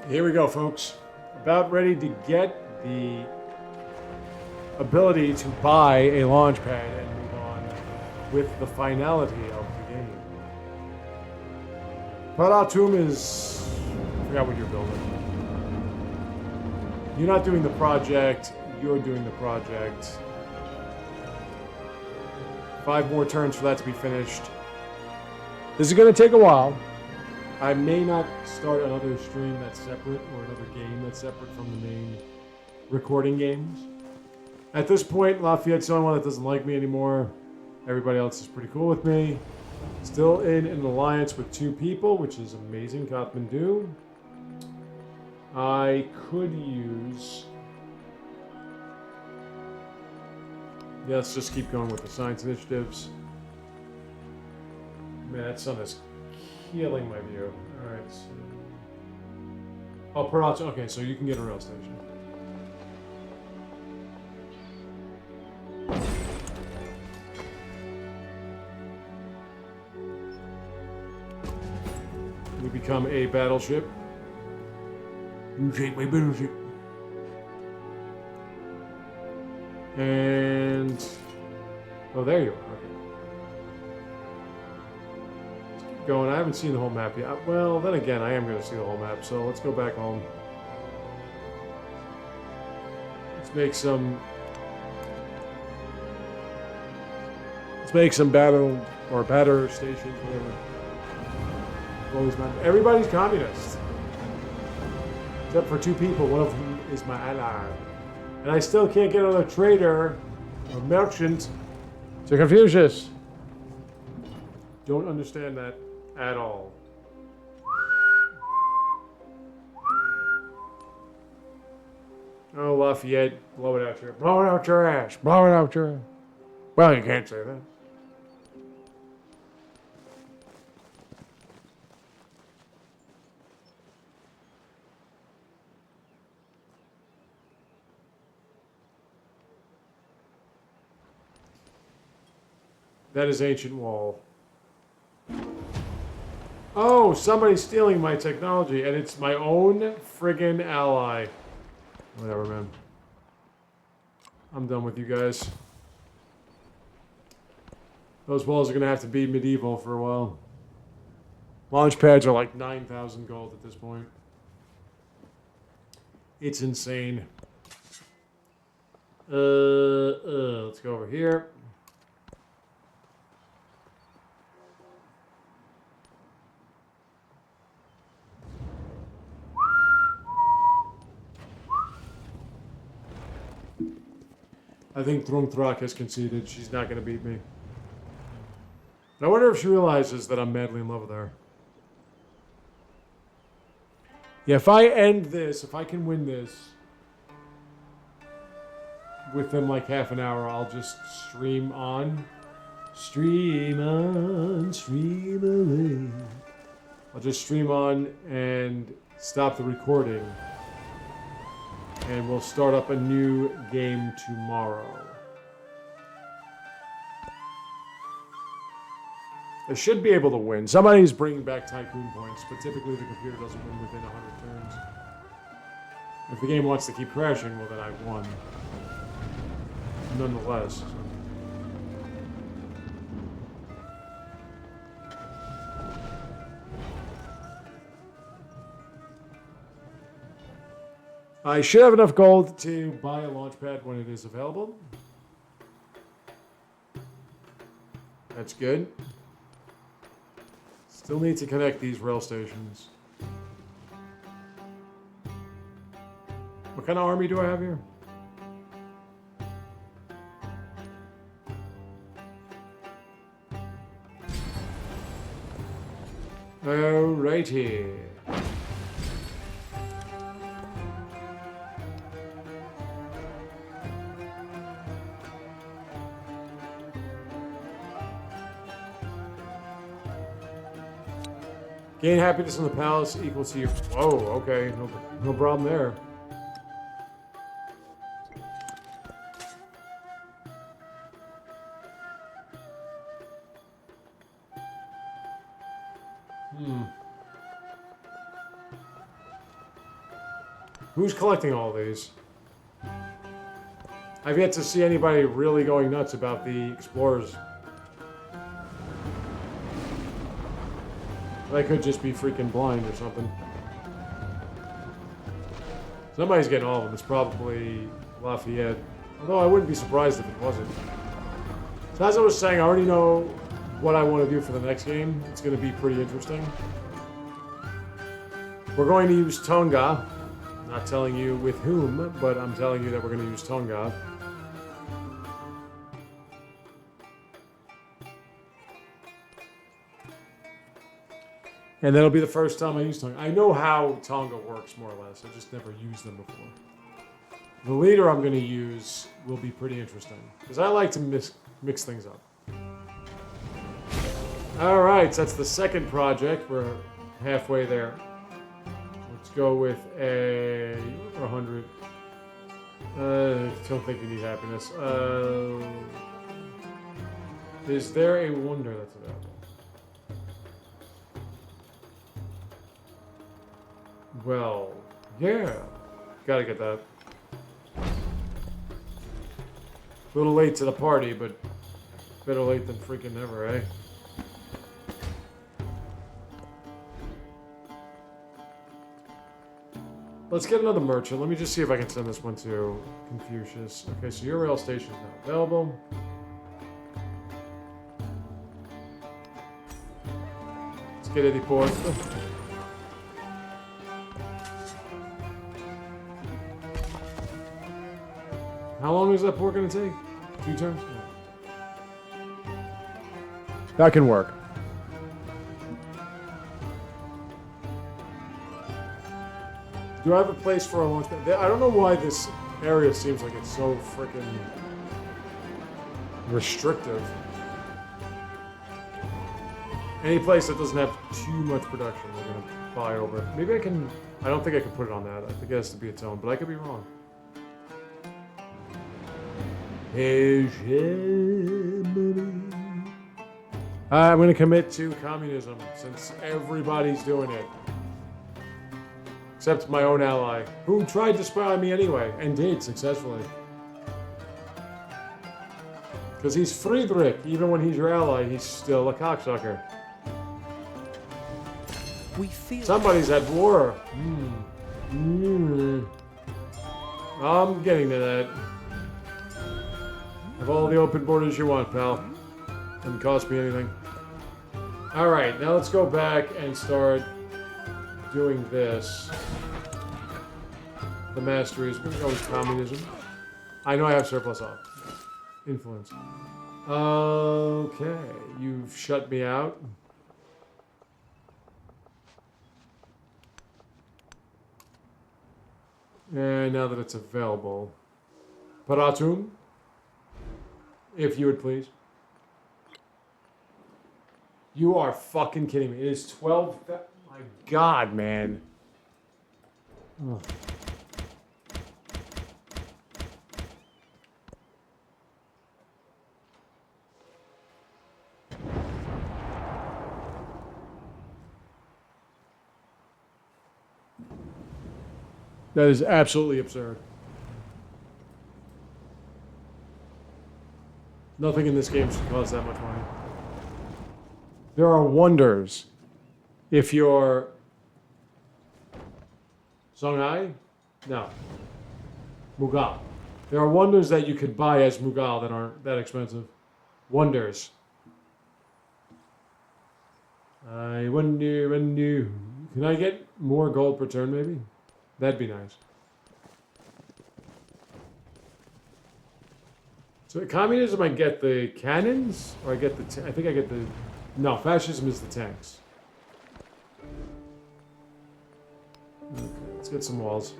Here we go, folks. About ready to get the ability to buy a launch pad and move on with the finality of the game. Paratum is... I forgot what you're building. You're not doing the project. You're doing the project. 5 more turns for that to be finished. This is going to take a while. I may not start another stream that's separate or another game that's separate from the main recording games. At this point, Lafayette's the only one that doesn't like me anymore. Everybody else is pretty cool with me. Still in an alliance with 2 people, which is amazing. Kathmandu. I could use... Yeah, let's just keep going with the science initiatives. Man, that sun is killing my view. Alright. So... Oh, Peralta. Okay, so you can get a rail station. We become a battleship. You take my battleship. And... Oh, there you are. Okay. Let's keep going. I haven't seen the whole map yet. Well, then again, I am going to see the whole map, so let's go back home. Let's make some... Let's make some battle or batter stations, whatever. Everybody's communist. Except for 2 people, one of whom is my ally. And I still can't get another trader or merchant to Confucius. Don't understand that at all. Oh, Lafayette, blow it out your... Blow it out your ass. Blow it out your... Well, you can't say that. That is ancient wall. Oh, somebody's stealing my technology, and it's my own friggin' ally. Whatever, man. I'm done with you guys. Those walls are gonna have to be medieval for a while. Launch pads are like 9,000 gold at this point. It's insane. Let's go over here. I think Thrumthrak has conceded. She's not going to beat me. I wonder if she realizes that I'm madly in love with her. Yeah, if I end this, if I can win this within like half an hour, I'll just stream on. Stream on, stream away. I'll just stream on and stop the recording. And we'll start up a new game tomorrow. I should be able to win. Somebody's bringing back Tycoon points, but typically the computer doesn't win within 100 turns. If the game wants to keep crashing, well then I've won. Nonetheless. I should have enough gold to buy a launch pad when it is available. That's good. Still need to connect these rail stations. What kind of army do I have here? Alrighty. Gain happiness in the palace equals to your... Whoa, okay. No problem there. Who's collecting all these? I've yet to see anybody really going nuts about the explorers. They could just be freaking blind or something. Somebody's getting all of them. It's probably Lafayette. Although I wouldn't be surprised if it wasn't. So as I was saying, I already know what I want to do for the next game. It's going to be pretty interesting. We're going to use Tonga. Not telling you with whom, but I'm telling you that we're going to use Tonga. And that'll be the first time I use Tonga. I know how Tonga works, more or less. I just never used them before. The leader I'm going to use will be pretty interesting. Because I like to mix things up. Alright, so that's the second project. We're halfway there. Let's go with a 100. Don't think you need happiness. Is there a wonder that's available? Well, yeah. Gotta get that. A little late to the party, but better late than freaking never, eh? Let's get another merchant. Let me just see if I can send this one to Confucius. Okay, so your rail station is now available. Let's get Eddie Port. How long is that port going to take? 2 turns? No. That can work. Do I have a place for a launch pad? I don't know why this area seems like it's so freaking restrictive. Any place that doesn't have too much production, we're going to buy over. Maybe I can... I don't think I can put it on that. I think it has to be its own, but I could be wrong. I'm going to commit to communism since everybody's doing it. Except my own ally, who tried to spy on me anyway, and did successfully. Because he's Friedrich, even when he's your ally, he's still a cocksucker. Somebody's at war. I'm getting to that. Have all the open borders you want, pal. Doesn't cost me anything. Alright, now let's go back and start doing this. The mastery is going to go with communism. I know I have surplus off. Influence. Okay, you've shut me out. And now that it's available, Paratum, if you would please. You are fucking kidding me. It is 12. My God, man. Ugh. That is absolutely absurd. Nothing in this game should cost that much money. There are wonders if you're Songhai? No. Mughal. There are wonders that you could buy as Mughal that aren't that expensive. Wonders. I wonder. Can I get more gold per turn, maybe? That'd be nice. So communism, I get the cannons, or I get the... I think I get the... No, fascism is the tanks. Okay, let's get some walls.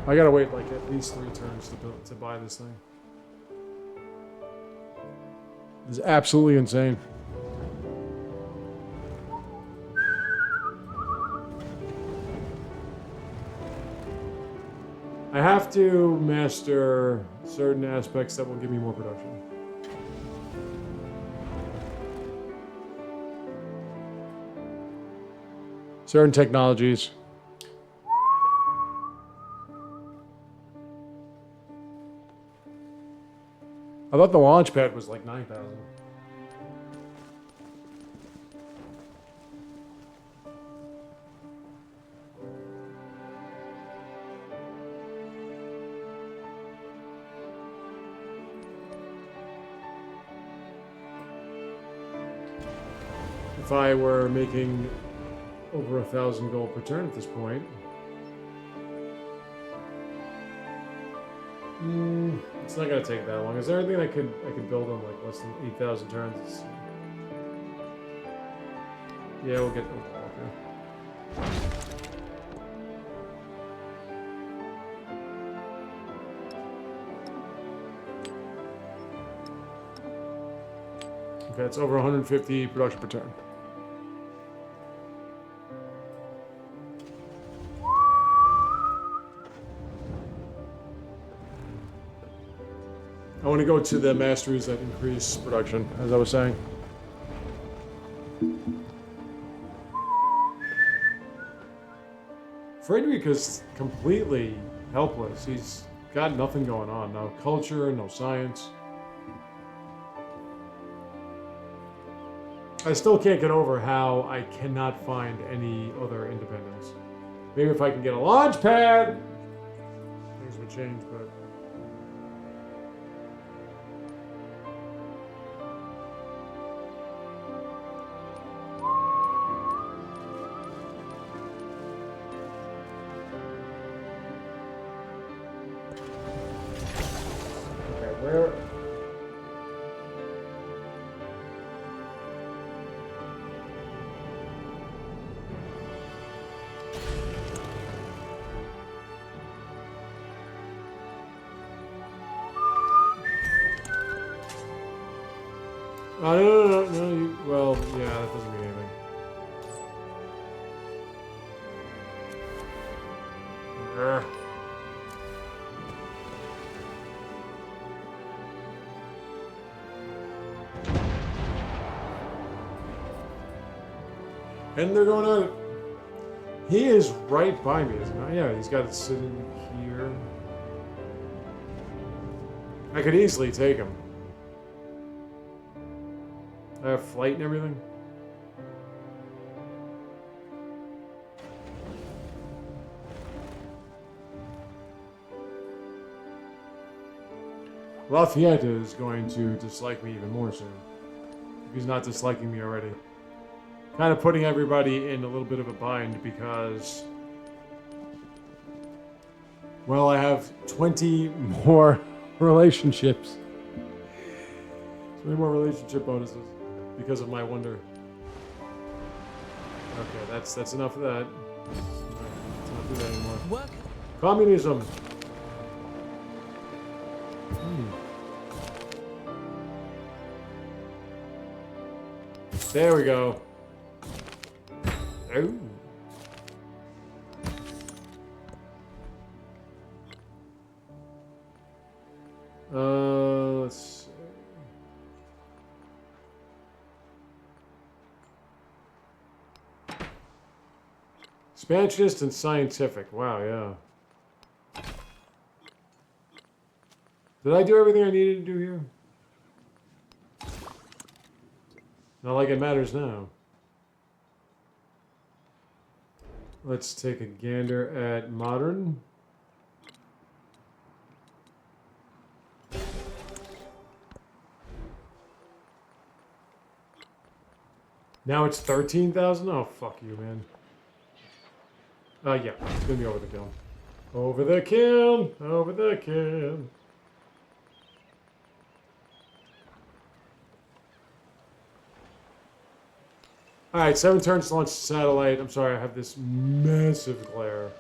I gotta wait like at least 3 turns to buy this thing. It's absolutely insane. I have to master certain aspects that will give me more production. certain technologies. I thought the launch pad was like 9,000. If I were making over 1,000 gold per turn at this point, it's not gonna take that long. Is there anything I could build on like less than 8,000 turns? Yeah, we'll get. Okay. Okay, it's over 150 production per turn. I want to go to the masteries that increase production, as I was saying. Frederica's completely helpless. He's got nothing going on. No culture, no science. I still can't get over how I cannot find any other independence. Maybe if I can get a launch pad, things would change, but... No, well, yeah, that doesn't mean anything. And they're going on. He is right by me, isn't he? Yeah, he's got it sitting here. I could easily take him. I have flight and everything. Lafayette is going to dislike me even more soon. If he's not disliking me already. Kind of putting everybody in a little bit of a bind because... well, I have 20 more relationships. 20 more relationship bonuses. Because of my wonder. Okay, that's enough of that. Let's not do that anymore. Work. Communism. There we go. Oh. Let's see. Expansionist and scientific. Wow, yeah. Did I do everything I needed to do here? Not like it matters now. Let's take a gander at modern. Now it's 13,000? Oh, fuck you, man. Yeah, it's gonna be over the kiln. Over the kiln! Over the kiln! Alright, 7 turns to launch the satellite. I'm sorry, I have this massive glare.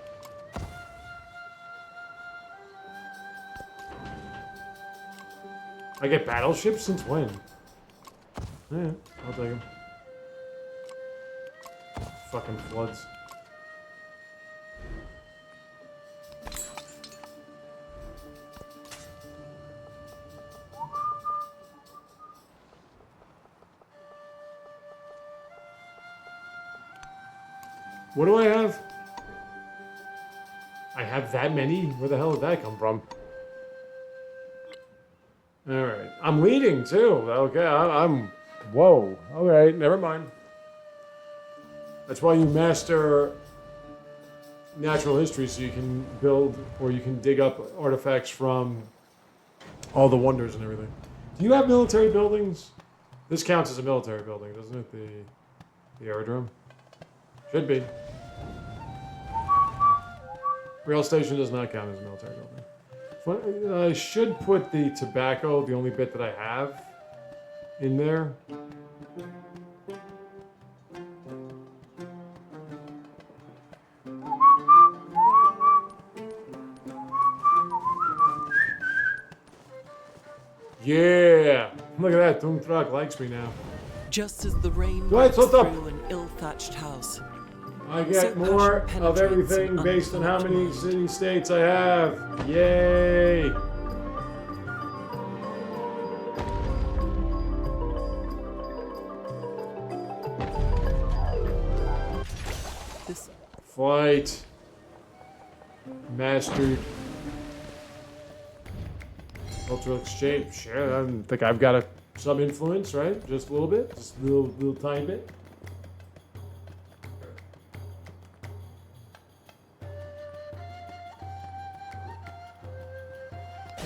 I get battleships since when? Yeah, I'll take them. Fucking floods. What do I have? I have that many? Where the hell did that come from? Alright. I'm leading, too. Okay, I'm... Whoa. Alright, never mind. That's why you master natural history, so you can build or you can dig up artifacts from all the wonders and everything. Do you have military buildings? This counts as a military building, doesn't it? The aerodrome? Should be. Rail station does not count as a military building. I should put the tobacco, the only bit that I have, in there. Yeah! Look at that, Doomtrak likes me now. Just as the rain Right, breaks so through an ill-thatched house. I get more of everything based on how many city-states I have. Yay! This Flight. Mastered. Cultural exchange. Sure, I think I've got some influence, right? Just a little bit. Just a little tiny bit.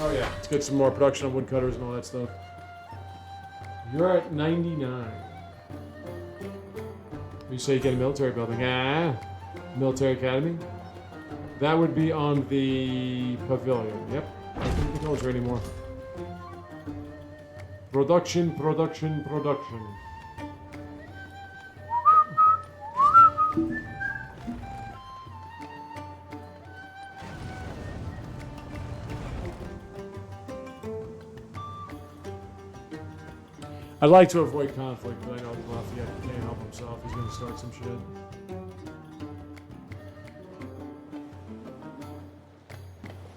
Oh yeah, let's get some more production on woodcutters and all that stuff. You're at 99. You say you get a military building. Military academy? That would be on the pavilion. Yep. I can't think of it anymore. Production. I'd like to avoid conflict, but I know the Lafayette can't help himself. He's going to start some shit.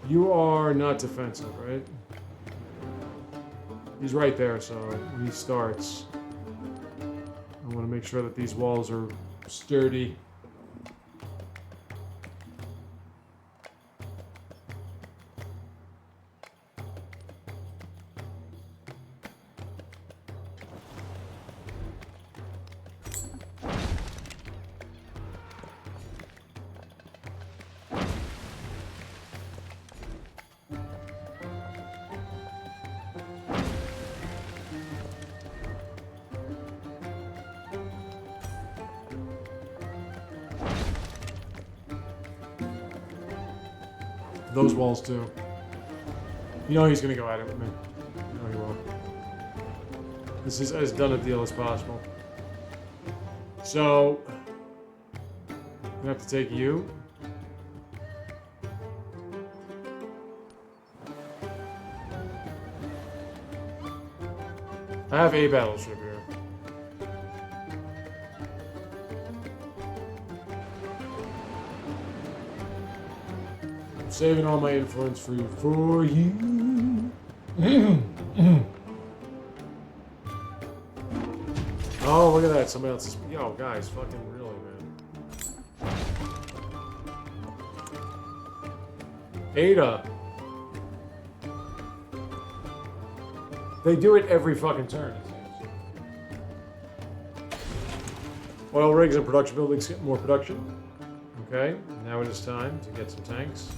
You are not defensive, right? He's right there, so when he starts, I want to make sure that these walls are sturdy. Those walls too. You know he's gonna go at it with me. You know he will. This is as done a deal as possible. So I'm gonna have to take you. I have a battleship here. Saving all my influence for you. Oh, look at that. Somebody else is... Yo, guys, fucking really, man. Ada. They do it every fucking turn, it seems. Oil rigs and production buildings get more production. Okay, now it is time to get some tanks.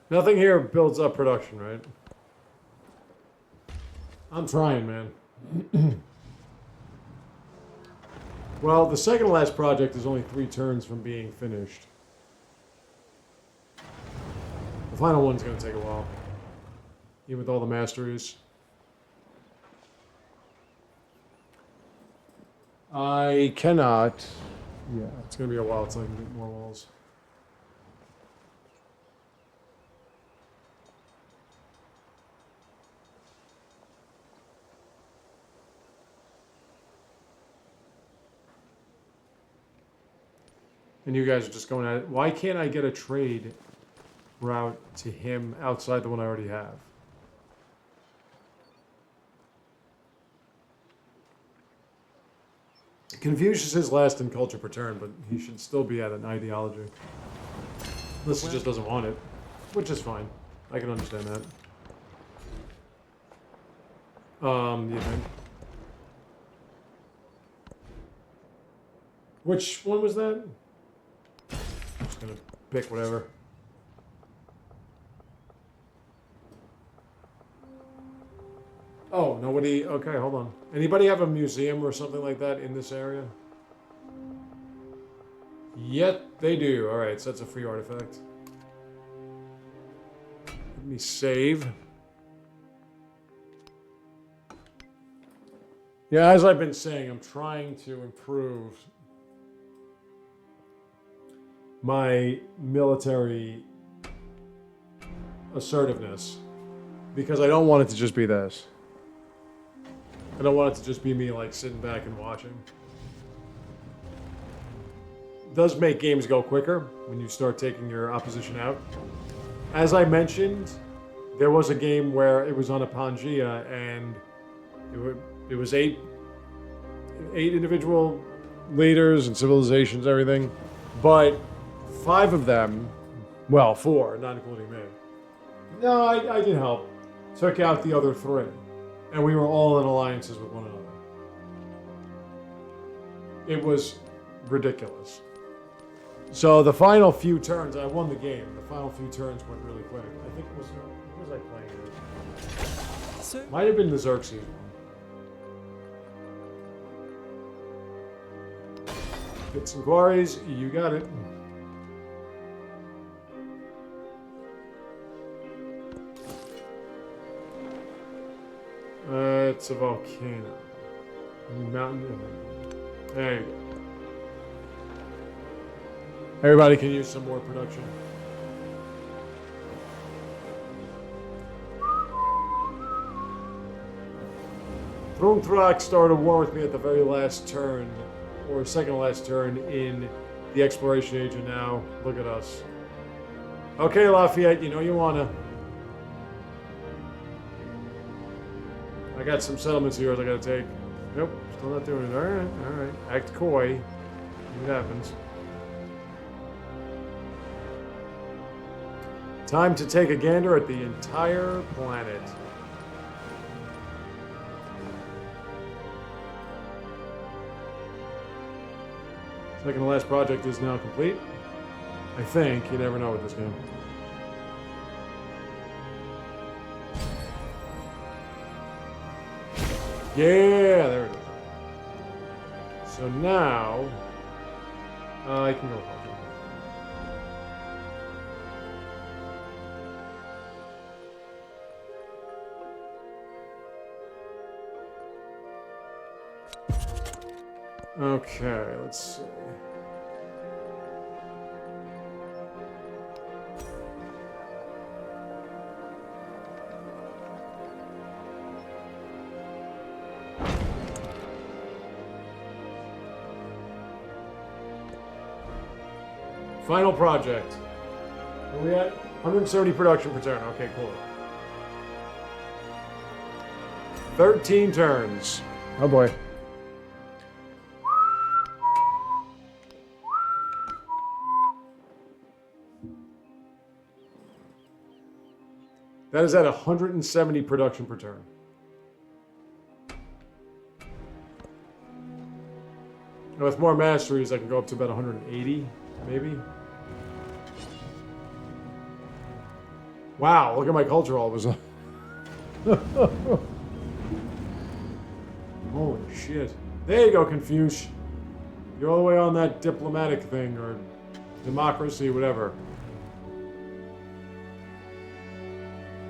Nothing here builds up production, right? I'm trying, man. Well, the second to last project is only 3 turns from being finished. The final one's going to take a while. Even with all the masteries. I cannot... Yeah, it's going to be a while until I can get more walls. And you guys are just going at it. Why can't I get a trade route to him outside the one I already have? Confucius is last in culture per turn, but he should still be at an ideology. Unless he just doesn't want it. Which is fine. I can understand that. You think? Which one was that? I'm just gonna pick whatever. Oh, nobody... Okay, hold on. Anybody have a museum or something like that in this area? Yet they do. Alright, so that's a free artifact. Let me save. Yeah, as I've been saying, I'm trying to improve my military assertiveness. Because I don't want it to just be this. I don't want it to just be me, like, sitting back and watching. It does make games go quicker when you start taking your opposition out. As I mentioned, there was a game where it was on a Pangea, and it was eight individual leaders and civilizations, everything. But 5 of them, well, 4, not including me. No, I can help. Took out the other 3. And we were all in alliances with one another. It was ridiculous. So the final few turns, I won the game. The final few turns went really quick. I think it was, what was I playing with? Sir, Might have been the Xerxes one. Bits and quarries, you got it. It's a volcano. Mountain. There you go. Everybody can use some more production. Thrax started a war with me at the very last turn, or second to last turn in the Exploration Age, and now look at us. Okay, Lafayette, you know you wanna. I got some settlements here I gotta take. Nope, still not doing it. Alright, alright. Act coy. See what happens. Time to take a gander at the entire planet. Second to last project is now complete. I think. You never know with this game. Yeah, there it is. So now, I can go. Okay, let's see. Final project. Where we at? 170 production per turn. Okay, cool. 13 turns. Oh boy. That is at 170 production per turn. And with more masteries, I can go up to about 180, maybe. Wow, look at my culture all of a sudden. Holy shit. There you go, Confucius. You're all the way on that diplomatic thing, or democracy, whatever.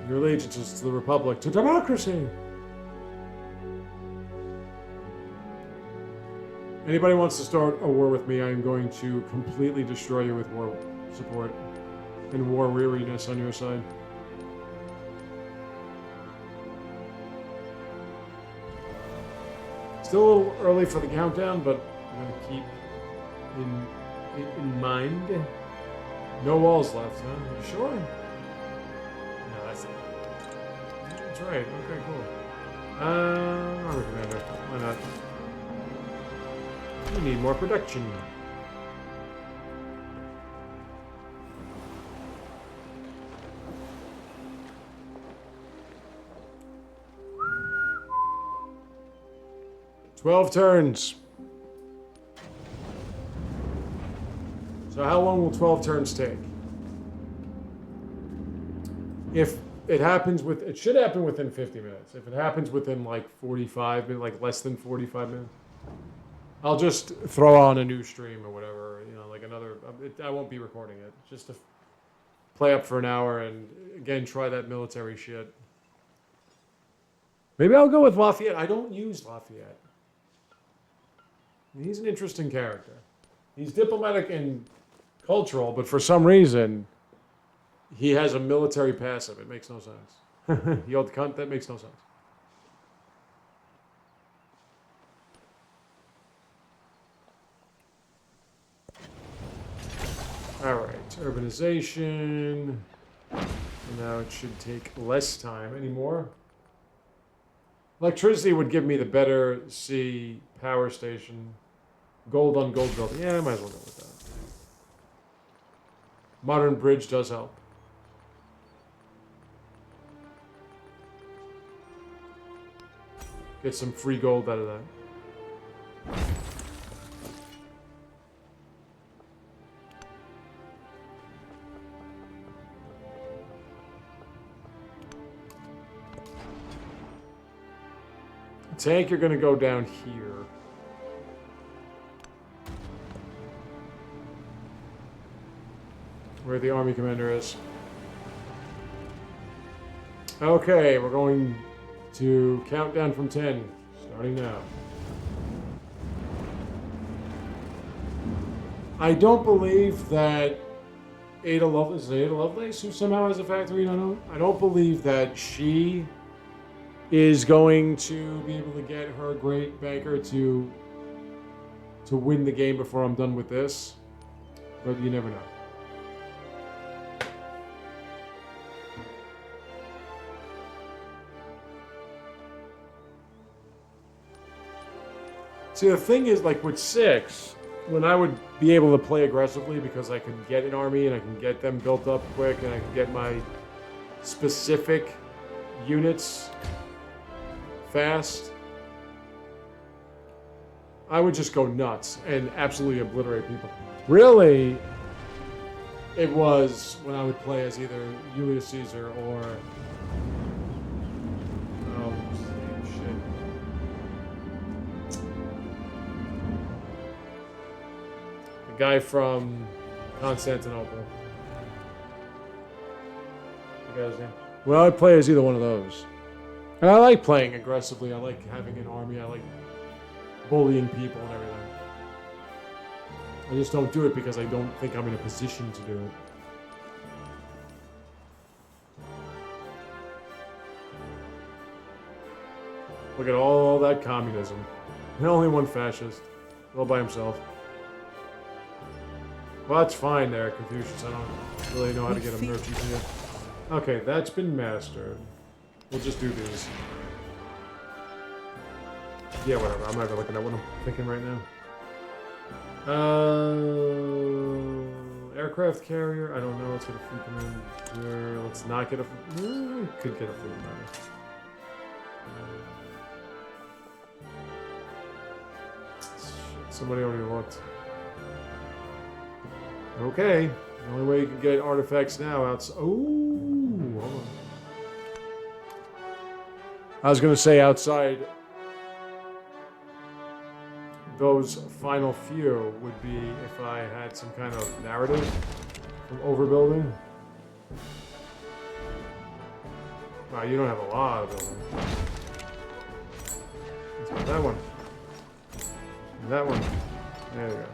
Your allegiance is to the Republic, to democracy! Anybody wants to start a war with me, I am going to completely destroy you with war support and war weariness on your side. Still a little early for the countdown, but I'm going to keep it in mind. No walls left, huh? You sure? No, that's it. That's right. Okay, cool. Armor commander. Why not? We need more production. "12 turns. So how long will 12 turns take? If it happens it should happen within 50 minutes. If it happens within like 45 minutes, like less than 45 minutes, I'll just throw on a new stream or whatever, you know, like another, I won't be recording it. Just to play up for an hour and again, try that military shit. Maybe I'll go with Lafayette. I don't use Lafayette. He's an interesting character. He's diplomatic and cultural, but for some reason, he has a military passive. It makes no sense. You old cunt, that makes no sense. Alright, urbanization. Now it should take less time anymore. Electricity would give me the better C power station. Gold on gold building. Yeah, I might as well go with that. Modern bridge does help. Get some free gold out of that. Tank, you're going to go down here. Where the army commander is. Okay, we're going to count down from 10, starting now. I don't believe that Ada Lovelace, who somehow has a factory, I don't believe that she is going to be able to get her great banker to win the game before I'm done with this. But you never know. See, the thing is, like with 6, when I would be able to play aggressively because I can get an army and I can get them built up quick and I can get my specific units fast, I would just go nuts and absolutely obliterate people. Really, it was when I would play as either Julius Caesar or guy from Constantinople. The guy's name. Well, I play as either one of those. And I like playing aggressively. I like having an army. I like bullying people and everything. I just don't do it because I don't think I'm in a position to do it. Look at all that communism. And only one fascist. All by himself. Well, that's fine there, Confucius. I don't really know how to get a merchant here. Okay, that's been mastered. We'll just do these. Yeah, whatever. I'm not even looking at what I'm thinking right now. Aircraft carrier. I don't know. Let's get a fleet commander. Let's not get a... could get a fleet commander. Shit, somebody already looked. Okay, the only way you can get artifacts now outside. Ooh, hold on. I was gonna say outside those final few would be if I had some kind of narrative from overbuilding. Wow, you don't have a lot of building. Let's get that one. And that one. There you go.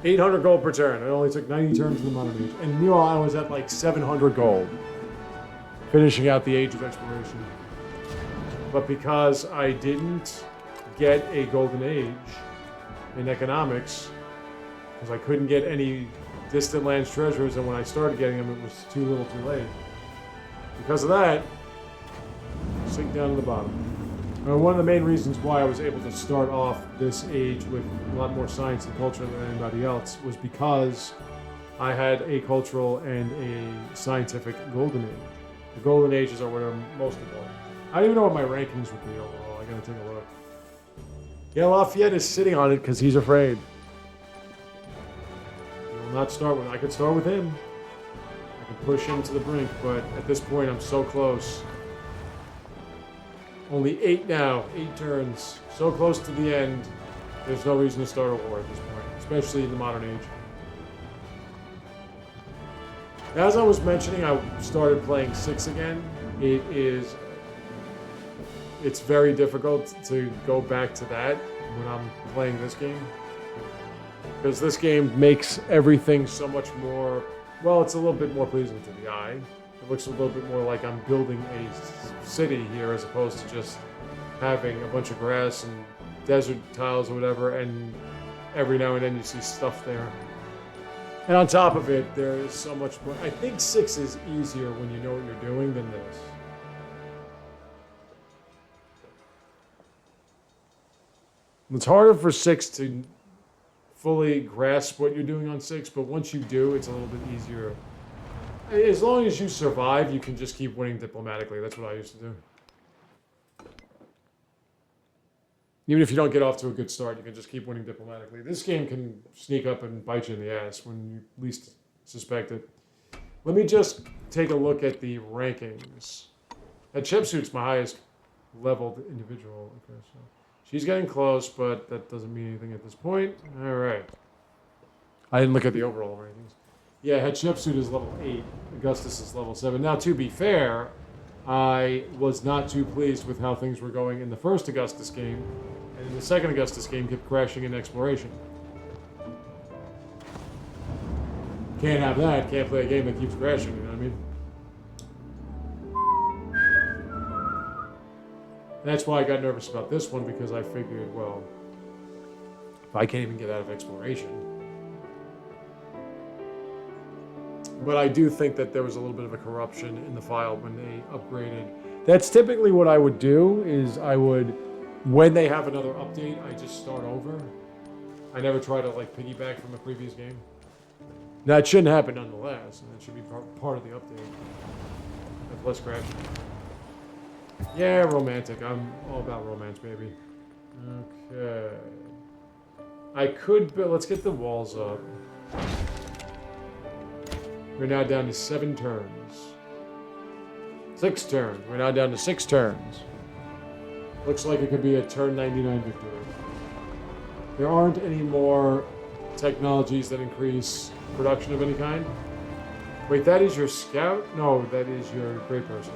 800 gold per turn. It only took 90 turns in the modern age. And meanwhile, I was at like 700 gold. Finishing out the Age of Exploration. But because I didn't get a golden age in economics, because I couldn't get any distant lands treasures, and when I started getting them, it was too little too late. Because of that, sink down to the bottom. One of the main reasons why I was able to start off this age with a lot more science and culture than anybody else was because I had a cultural and a scientific golden age. The golden ages are what are most important. I don't even know what my rankings would be overall. I gotta take a look. Yeah, Lafayette is sitting on it because he's afraid. He will not start with. I could start with him. I can push him to the brink, but at this point, I'm so close. Only 8 now, 8 turns. So close to the end. There's no reason to start a war at this point, especially in the modern age. As I was mentioning, I started playing 6 again. It's very difficult to go back to that when I'm playing this game. Because this game makes everything so much more, well, it's a little bit more pleasing to the eye. It looks a little bit more like I'm building a city here as opposed to just having a bunch of grass and desert tiles or whatever, and every now and then you see stuff there. And on top of it, there is so much more. I think 6 is easier when you know what you're doing than this. It's harder for 6 to fully grasp what you're doing on 6, but once you do, it's a little bit easier. As long as you survive, you can just keep winning diplomatically. That's what I used to do. Even if you don't get off to a good start, you can just keep winning diplomatically. This game can sneak up and bite you in the ass when you least suspect it. Let me just take a look at the rankings. Hatshepsut's my highest leveled individual. Okay, so she's getting close, but that doesn't mean anything at this point. All right. I didn't look at the overall rankings. Yeah, Hatshepsut is level 8. Augustus is level 7. Now, to be fair, I was not too pleased with how things were going in the first Augustus game, and in the second Augustus game kept crashing in exploration. Can't have that. Can't play a game that keeps crashing, you know what I mean? That's why I got nervous about this one, because I figured, well, if I can't even get out of exploration. But I do think that there was a little bit of a corruption in the file when they upgraded. That's typically what I would do, is I would, when they have another update, I just start over. I never try to like piggyback from a previous game. Now it shouldn't happen nonetheless, and it should be part of the update. With less crashing. Yeah, romantic. I'm all about romance, baby. Okay. I could build, let's get the walls up. We're now down to 7 turns. 6 turns. We're now down to 6 turns. Looks like it could be a turn 99 victory. There aren't any more technologies that increase production of any kind. Wait, that is your scout? No, that is your great person.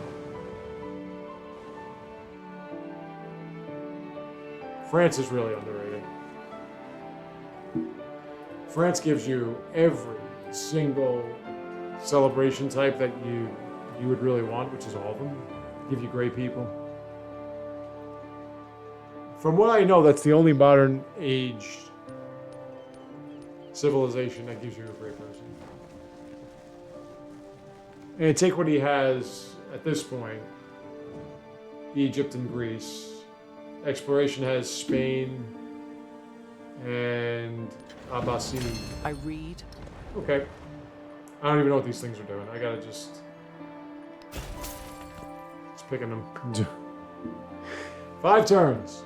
France is really underrated. France gives you every single celebration type that you would really want, which is all of them. Give you great people. From what I know, that's the only modern age civilization that gives you a great person. And take what he has at this point. Egypt and Greece. Exploration has Spain and Abbasi. I read. Okay. I don't even know what these things are doing. I gotta just picking them. 5 turns.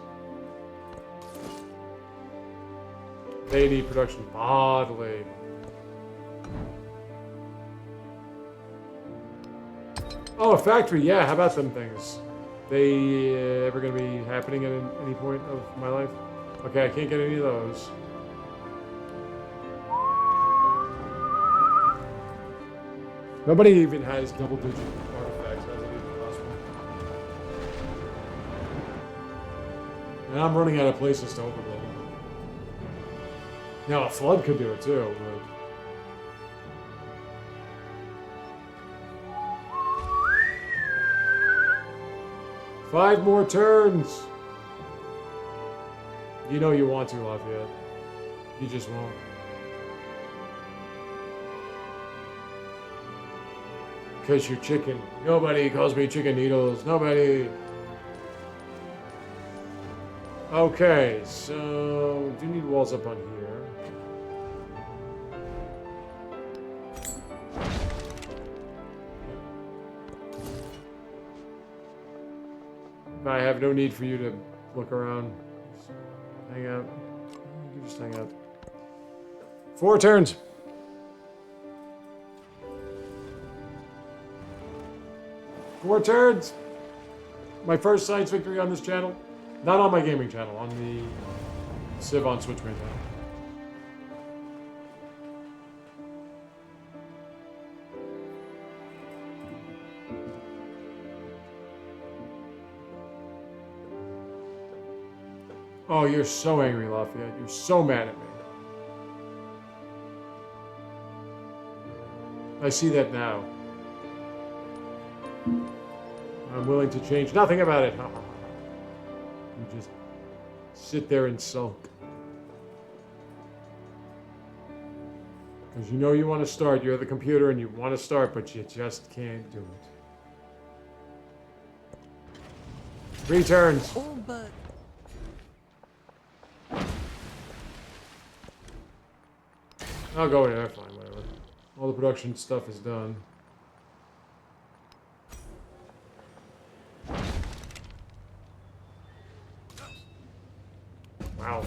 Deity production bodily. Oh, a factory. Yeah, how about them things? They ever gonna be happening at any point of my life? Okay, I can't get any of those. Nobody even has double-digit artifacts. How's that even possible? And I'm running out of places to overbuild. Now, a flood could do it too, but... 5 more turns! You know you want to, Lafayette. You just won't. Because you're chicken. Nobody calls me chicken needles. Nobody. Okay, so do need walls up on here. I have no need for you to look around. Just hang out. You just hang out. 4 turns. Four turns. My first science victory on this channel. Not on my gaming channel, on the Civ on Switch main channel. Oh, you're so angry, Lafayette. You're so mad at me. I see that now. I'm willing to change nothing about it. You just sit there and sulk. Because you know you want to start. You're the computer and you want to start, but you just can't do it. 3 turns. Oh, but I'll go in there, fine, whatever. All the production stuff is done. Wow.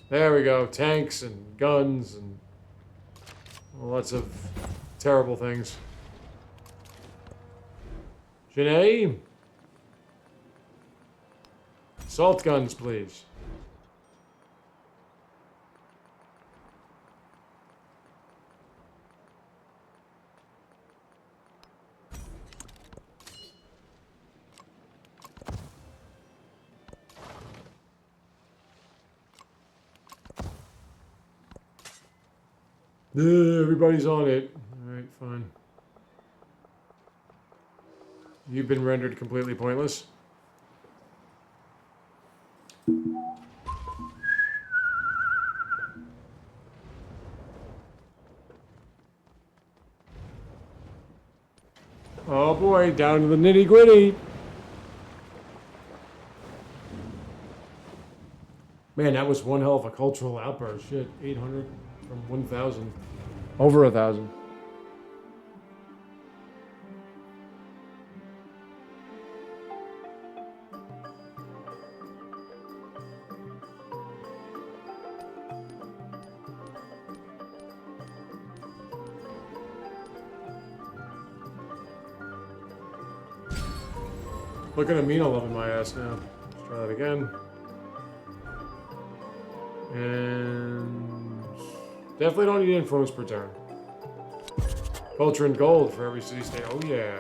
There we go. Tanks and guns and lots of terrible things. Janae? Assault guns, please. Everybody's on it. Alright, fine. You've been rendered completely pointless. Oh boy, down to the nitty gritty. Man, that was one hell of a cultural outburst. Shit, 800 from 1,000. Over 1,000. Look at Amina loving my ass now. Let's try that again. And definitely don't need influence per turn. Culture and gold for every city-state. Oh yeah.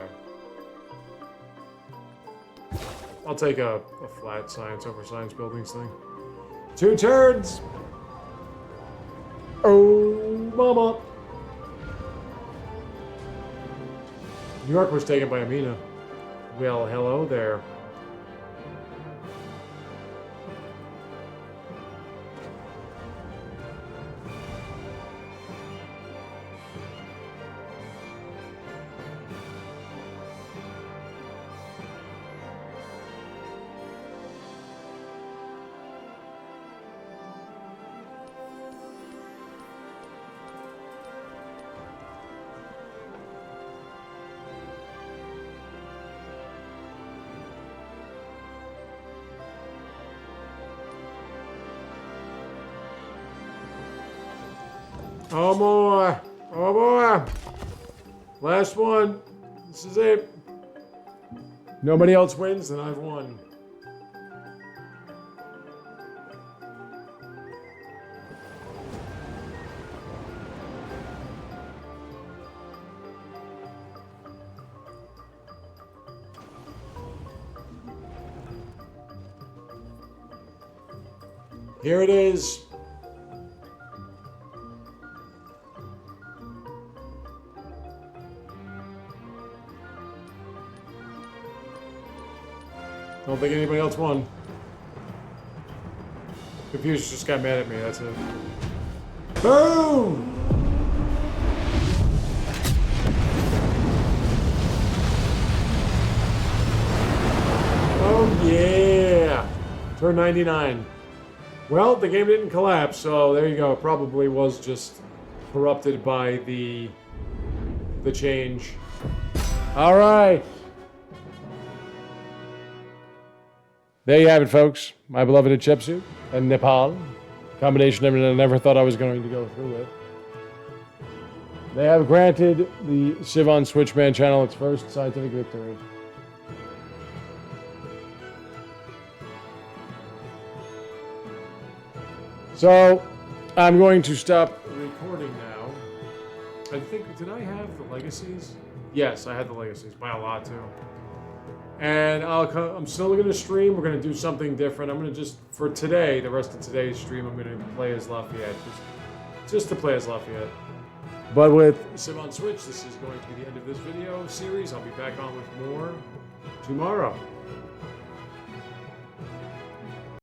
I'll take a flat science over science buildings thing. 2 turns. Oh, mama. New York was taken by Amina. Well, hello there. Oh boy. Oh boy. Last one. This is it. Nobody else wins, then I've won. Here it is. Don't think anybody else won. Confucius just got mad at me, that's it. Boom! Turn 99. Well, the game didn't collapse, so there you go. It probably was just corrupted by the change. All right. There you have it, folks. My beloved Hatshepsut and Nepal. Combination I never thought I was going to go through with. They have granted the Civ on Switchman channel its first scientific victory. So, I'm going to stop recording now. I think, did I have the legacies? Yes, I had the legacies, by a lot too. And I'm still going to stream. We're going to do something different. I'm going to just, for today, the rest of today's stream, I'm going to play as Lafayette. Just to play as Lafayette. But with Civ on Switch, this is going to be the end of this video series. I'll be back on with more tomorrow.